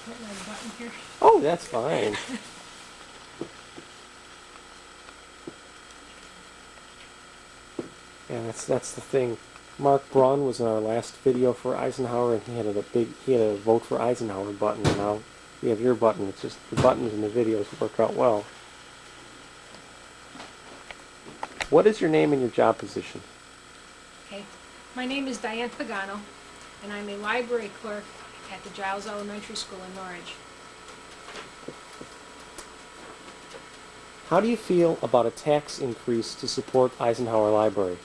Put my button here. Oh, that's fine. Yeah, that's the thing. Mark Braun was in our last video for Eisenhower, and he had a vote for Eisenhower button. And now we have your button. It's just the buttons in the videos work out well. What is your name and your job position? Okay. My name is Diane Pagano, and I'm a library clerk at the Giles Elementary School in Norwich. How do you feel about a tax increase to support Eisenhower Library?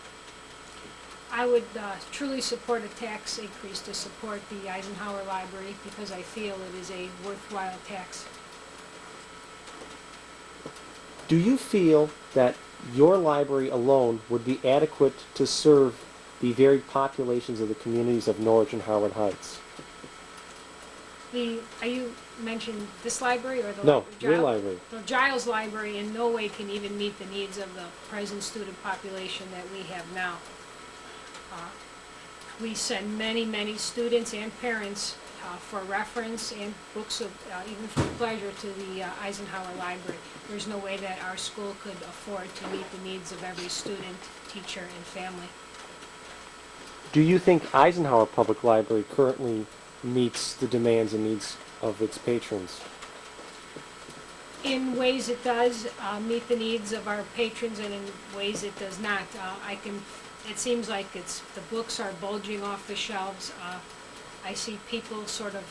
I would truly support a tax increase to support the Eisenhower Library because I feel it is a worthwhile tax. Do you feel that your library alone would be adequate to serve the varied populations of the communities of Norwich and Harwood Heights? You mentioned this library or the No, library? your library. The Giles Library in no way can even meet the needs of the present student population that we have now. We send many, many students and parents for reference and books of, even for pleasure, to the Eisenhower Library. There's no way that our school could afford to meet the needs of every student, teacher, and family. Do you think Eisenhower Public Library currently meets the demands and needs of its patrons? In ways it does meet the needs of our patrons, and in ways it does not. It seems like the books are bulging off the shelves. I see people sort of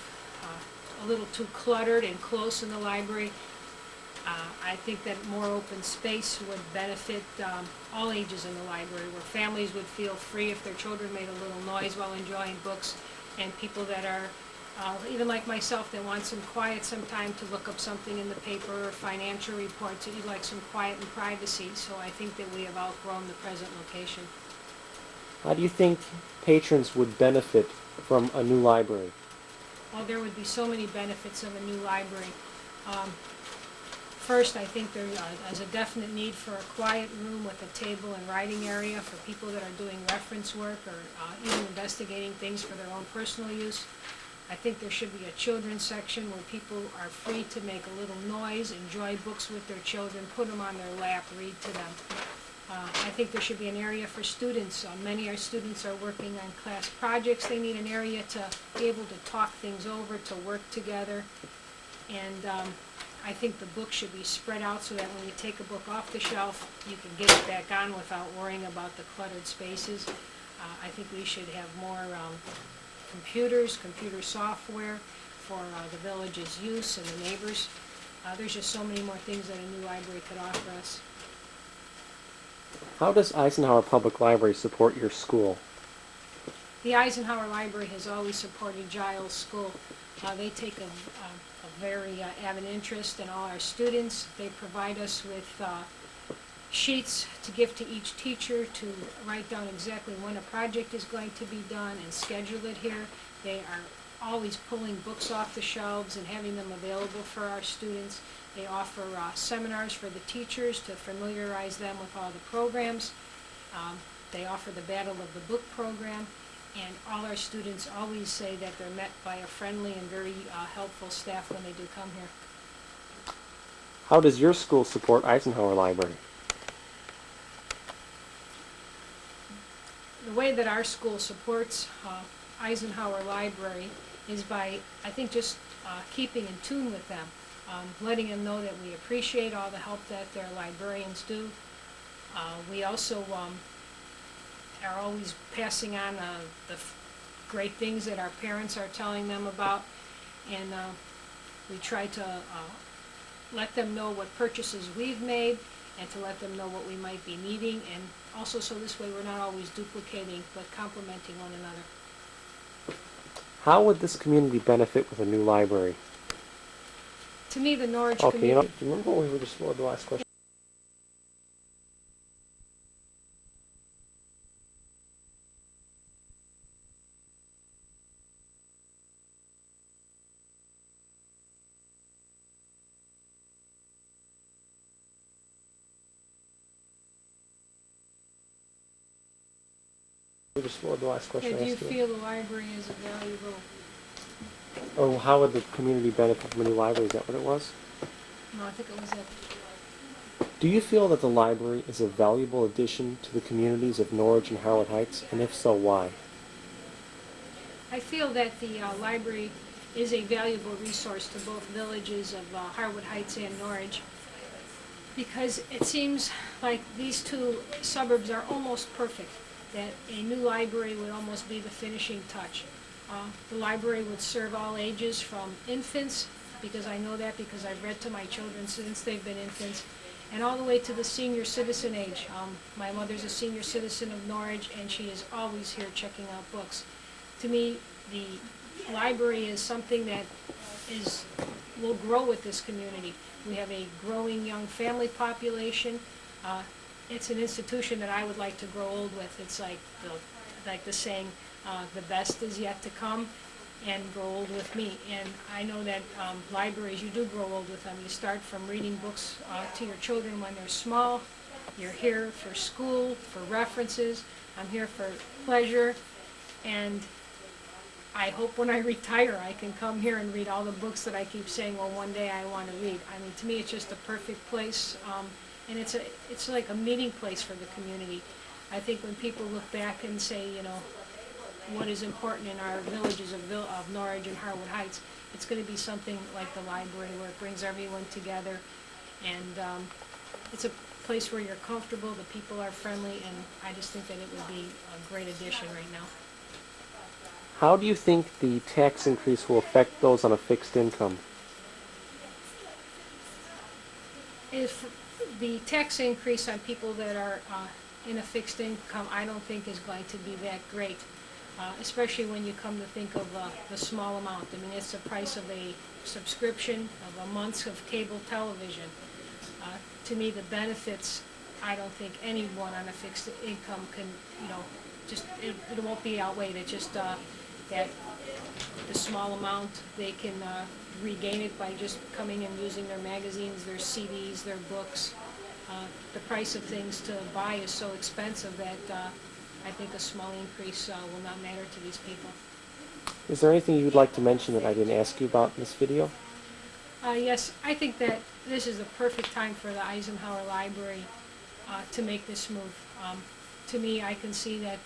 a little too cluttered and close in the library. I think that more open space would benefit all ages in the library, where families would feel free if their children made a little noise while enjoying books, and people that are, even like myself, that want some quiet sometime to look up something in the paper or financial reports, that you'd like some quiet and privacy. So I think that we have outgrown the present location. How do you think patrons would benefit from a new library? Well, there would be so many benefits of a new library. First, I think there is a definite need for a quiet room with a table and writing area for people that are doing reference work or even investigating things for their own personal use. I think there should be a children's section where people are free to make a little noise, enjoy books with their children, put them on their lap, read to them. I think there should be an area for students. Many of our students are working on class projects. They need an area to be able to talk things over, to work together. And I think the book should be spread out so that when you take a book off the shelf, you can get it back on without worrying about the cluttered spaces. I think we should have more computer software for the village's use and the neighbors. There's just so many more things that a new library could offer us. How does Eisenhower Public Library support your school? The Eisenhower Library has always supported Giles School. They take a very avid interest in all our students. They provide us with sheets to give to each teacher to write down exactly when a project is going to be done and schedule it here. They are always pulling books off the shelves and having them available for our students. They offer seminars for the teachers to familiarize them with all the programs. They offer the Battle of the Book program, and all our students always say that they're met by a friendly and very helpful staff when they do come here. How does your school support Eisenhower Library? The way that our school supports Eisenhower Library is by, I think, just keeping in tune with them, letting them know that we appreciate all the help that their librarians do. We also are always passing on the great things that our parents are telling them about, and we try to let them know what purchases we've made and to let them know what we might be needing, and also so this way we're not always duplicating but complementing one another. How would this community benefit with a new library? To me, the Norwich Okay, community... do you remember when we were just the last question? Just the last question I Do you asked you. feel the library is a valuable Or how would the community benefit from a new library? Is that what it was? No, I think it was it. Do you feel that the library is a valuable addition to the communities of Norwich and Harwood Heights, and if so, why? I feel that the library is a valuable resource to both villages of Harwood Heights and Norwich, because it seems like these two suburbs are almost perfect, that a new library would almost be the finishing touch. The library would serve all ages, from infants, because I know that because I've read to my children since they've been infants, and all the way to the senior citizen age. My mother's a senior citizen of Norwich, and she is always here checking out books. To me, the library is something that will grow with this community. We have a growing young family population. It's an institution that I would like to grow old with. It's like the saying, the best is yet to come, and grow old with me. And I know that libraries, you do grow old with them. You start from reading books to your children when they're small. You're here for school, for references. I'm here for pleasure. And I hope when I retire I can come here and read all the books that I keep saying, well, one day I want to read. I mean, to me it's just a perfect place, and it's like a meeting place for the community. I think when people look back and say, you know, what is important in our villages of Norwich and Harwood Heights, it's going to be something like the library, where it brings everyone together, and it's a place where you're comfortable, the people are friendly, and I just think that it would be a great addition right now. How do you think the tax increase will affect those on a fixed income? If the tax increase on people that are in a fixed income, I don't think is going to be that great, especially when you come to think of the small amount. I mean, it's the price of a subscription of a month of cable television. To me, the benefits, I don't think anyone on a fixed income can, you know, just, it won't be outweighed. It's just that the small amount, they can regain it by just coming and using their magazines, their CDs, their books. The price of things to buy is so expensive that I think a small increase will not matter to these people. Is there anything you would like to mention that I didn't ask you about in this video? Yes, I think that this is the perfect time for the Eisenhower Library to make this move. To me, I can see that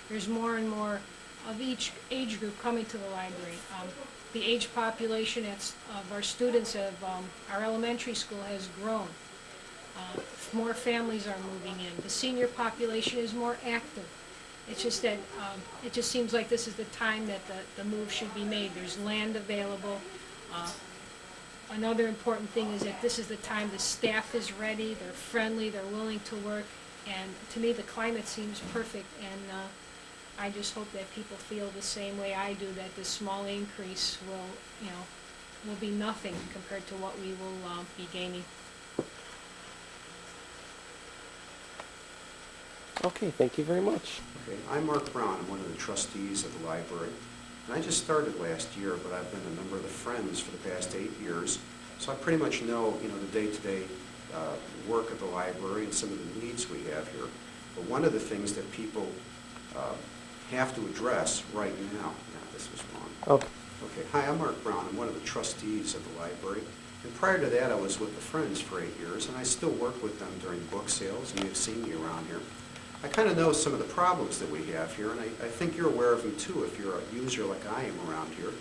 there's more and more of each age group coming to the library. The age population of our students of our elementary school has grown. More families are moving in. The senior population is more active. It's just that it just seems like this is the time that the move should be made. There's land available. Another important thing is that this is the time the staff is ready, they're friendly, they're willing to work, and to me the climate seems perfect, and I just hope that people feel the same way I do, that this small increase will be nothing compared to what we will be gaining. Okay, thank you very much. Okay, I'm Mark Braun. I'm one of the trustees of the library. And I just started last year, but I've been a member of the Friends for the past 8 years. So I pretty much know, the day-to-day work of the library and some of the needs we have here. But one of the things that people have to address right now, this was wrong. Okay. Okay, hi, I'm Mark Braun. I'm one of the trustees of the library. And prior to that, I was with the Friends for 8 years, and I still work with them during book sales, and you've seen me around here. I kind of know some of the problems that we have here, and I think you're aware of them too if you're a user like I am around here.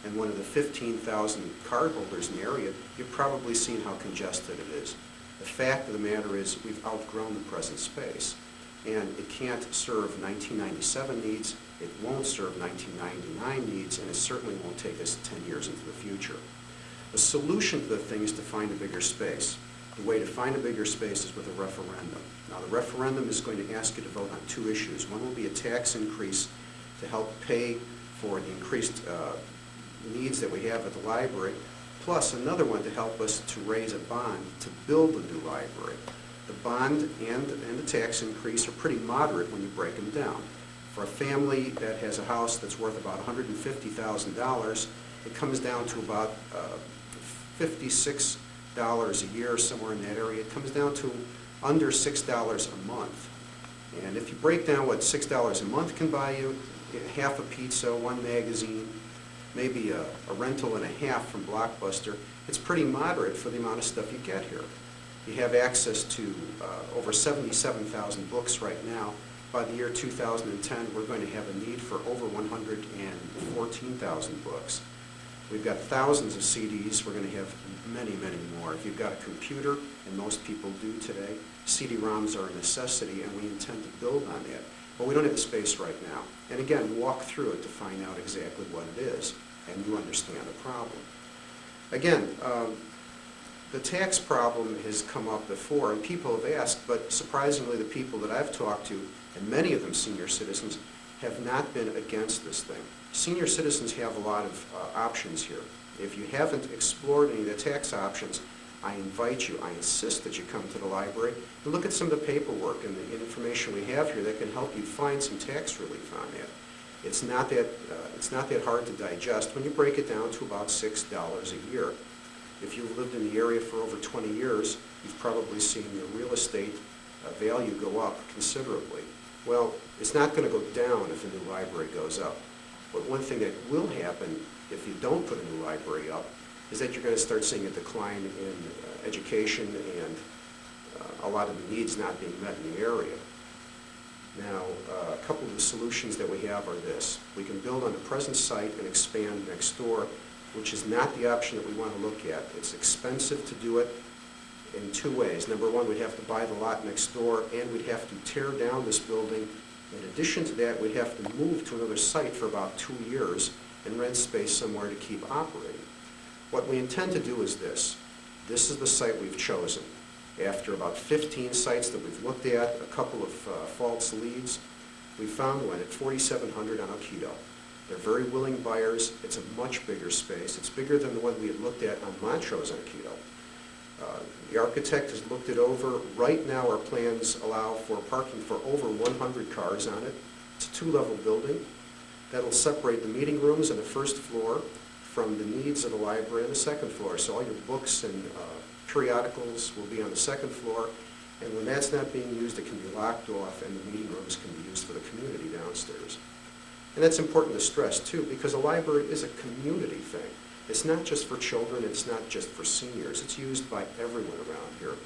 And one of the 15,000 card holders in the area, you've probably seen how congested it is. The fact of the matter is we've outgrown the present space, and it can't serve 1997 needs, it won't serve 1999 needs, and it certainly won't take us 10 years into the future. The solution to the thing is to find a bigger space. The way to find a bigger space is with a referendum. Now, the referendum is going to ask you to vote on 2 issues. One will be a tax increase to help pay for the increased needs that we have at the library, plus another one to help us to raise a bond to build a new library. The bond and the tax increase are pretty moderate when you break them down. For a family that has a house that's worth about $150,000, it comes down to about $56 a year, somewhere in that area. It comes down to under $6 a month. And if you break down what $6 a month can buy you, half a pizza, 1 magazine, maybe a rental and a half from Blockbuster, it's pretty moderate for the amount of stuff you get here. You have access to over 77,000 books right now. By the year 2010, we're going to have a need for over 114,000 books. We've got thousands of CDs. We're going to have many, many more. If you've got a computer, and most people do today, CD-ROMs are a necessity, and we intend to build on that. But we don't have the space right now. And again, walk through it to find out exactly what it is, and you understand the problem. Again, the tax problem has come up before, and people have asked, but surprisingly the people that I've talked to, and many of them senior citizens, have not been against this thing. Senior citizens have a lot of options here. If you haven't explored any of the tax options, I invite you, I insist that you come to the library and look at some of the paperwork and the information we have here that can help you find some tax relief on that. It's not that hard to digest when you break it down to about $6 a year. If you've lived in the area for over 20 years, you've probably seen your real estate value go up considerably. Well, it's not going to go down if a new library goes up. But one thing that will happen if you don't put a new library up is that you're going to start seeing a decline in education and a lot of the needs not being met in the area. Now, a couple of the solutions that we have are this. We can build on the present site and expand next door, which is not the option that we want to look at. It's expensive to do it in two ways. Number one, we'd have to buy the lot next door, and we'd have to tear down this building. In addition to that, we'd have to move to another site for about 2 years and rent space somewhere to keep operating. What we intend to do is this. This is the site we've chosen. After about 15 sites that we've looked at, a couple of false leads, we found one at 4,700 on Okito. They're very willing buyers. It's a much bigger space. It's bigger than the one we had looked at on Montrose on Okito. The architect has looked it over. Right now our plans allow for parking for over 100 cars on it. It's a two-level building. That'll separate the meeting rooms on the first floor from the needs of the library on the second floor. So all your books and periodicals will be on the second floor, and when that's not being used, it can be locked off, and the meeting rooms can be used for the community downstairs. And that's important to stress, too, because a library is a community thing. It's not just for children, it's not just for seniors. It's used by everyone around here.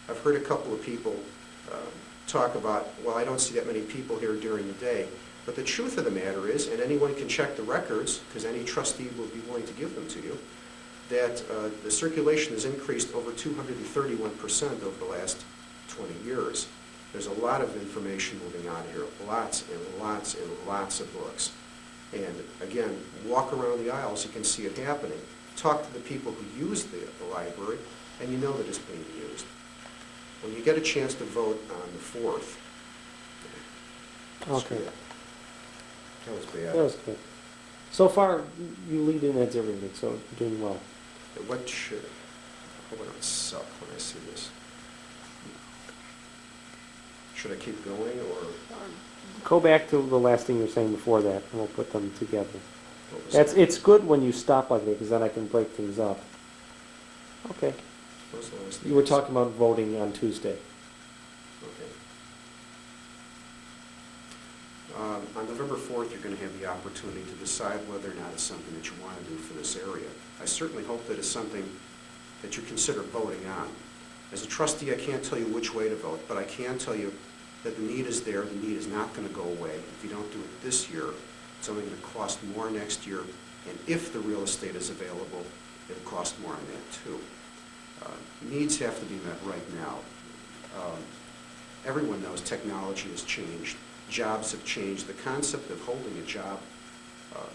I've heard a couple of people talk about, well, I don't see that many people here during the day. But the truth of the matter is, and anyone can check the records, because any trustee will be willing to give them to you, that the circulation has increased over 231% over the last 20 years. There's a lot of information moving on here, lots and lots and lots of books. And again, walk around the aisles, you can see it happening. Talk to the people who use the library, and you know that it's being used. When you get a chance to vote on the 4th, Okay. that was bad. That was good. So far, you lead in heads every week, so you're doing well. What should, I hope I don't suck when I see this. Should I keep going, or Go back to the last thing you were saying before that, and we'll put them together. what was that? It's good when you stop like that, because then I can break things up. Okay. What was the last thing You were I said? talking about voting on Tuesday. Okay. On November 4th, you're going to have the opportunity to decide whether or not it's something that you want to do for this area. I certainly hope that it's something that you consider voting on. As a trustee, I can't tell you which way to vote, but I can tell you that the need is there. The need is not going to go away. If you don't do it this year, it's only going to cost more next year. And if the real estate is available, it'll cost more on that too. Needs have to be met right now. Everyone knows technology has changed. Jobs have changed. The concept of holding a job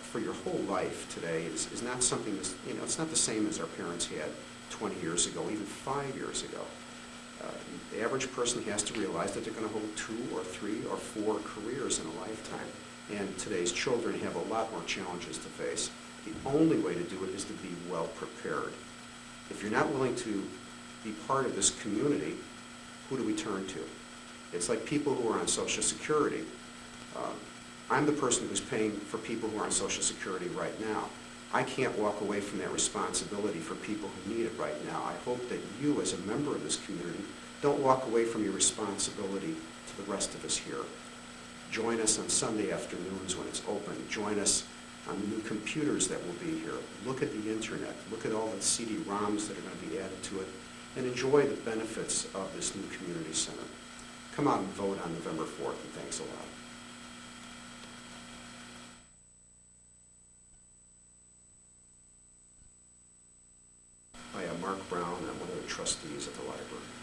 for your whole life today is not something that's, it's not the same as our parents had 20 years ago, even 5 years ago. The average person has to realize that they're going to hold 2 or 3 or 4 careers in a lifetime. And today's children have a lot more challenges to face. The only way to do it is to be well prepared. If you're not willing to be part of this community, who do we turn to? It's like people who are on Social Security. I'm the person who's paying for people who are on Social Security right now. I can't walk away from that responsibility for people who need it right now. I hope that you, as a member of this community, don't walk away from your responsibility to the rest of us here. Join us on Sunday afternoons when it's open. Join us on the new computers that will be here. Look at the internet. Look at all the CD-ROMs that are going to be added to it, and enjoy the benefits of this new community center. Come out and vote on November 4th, and thanks a lot. By Mark Braun, I'm one of the trustees at the library.